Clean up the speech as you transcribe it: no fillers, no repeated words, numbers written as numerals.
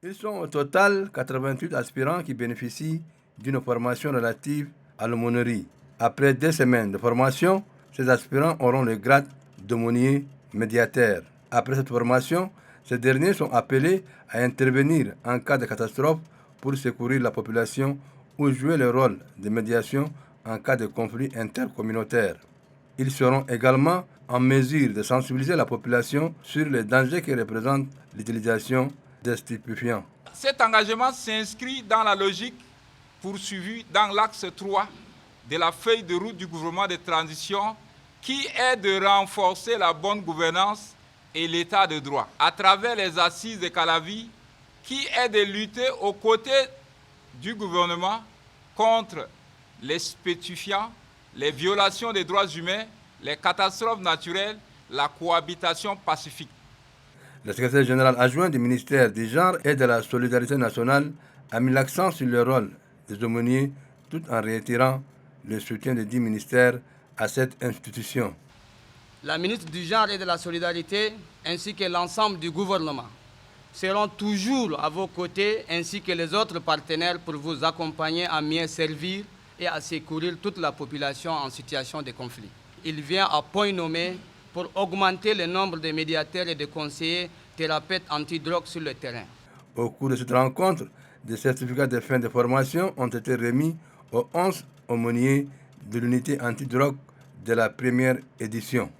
Ils sont au total 88 aspirants qui bénéficient d'une formation relative à l'aumônerie. Après 2 semaines de formation, ces aspirants auront le grade d'aumônier médiateur. Après cette formation, ces derniers sont appelés à intervenir en cas de catastrophe pour secourir la population ou jouer le rôle de médiation en cas de conflit intercommunautaire. Ils seront également en mesure de sensibiliser la population sur les dangers que représente l'utilisation des stupéfiants. Cet engagement s'inscrit dans la logique poursuivie dans l'axe 3 de la feuille de route du gouvernement de transition qui est de renforcer la bonne gouvernance et l'état de droit à travers les assises de Calavi qui est de lutter aux côtés du gouvernement contre les stupéfiants, les violations des droits humains, les catastrophes naturelles, la cohabitation pacifique. Le secrétaire général adjoint du ministère du Genre et de la Solidarité nationale a mis l'accent sur le rôle des aumôniers tout en réitérant le soutien des 10 ministères à cette institution. La ministre du Genre et de la Solidarité ainsi que l'ensemble du gouvernement seront toujours à vos côtés ainsi que les autres partenaires pour vous accompagner à mieux servir et à secourir toute la population en situation de conflit. Il vient à point nommé pour augmenter le nombre de médiateurs et de conseillers thérapeutes antidrogue sur le terrain. Au cours de cette rencontre, des certificats de fin de formation ont été remis aux 11 aumôniers de l'unité antidrogue de la première édition.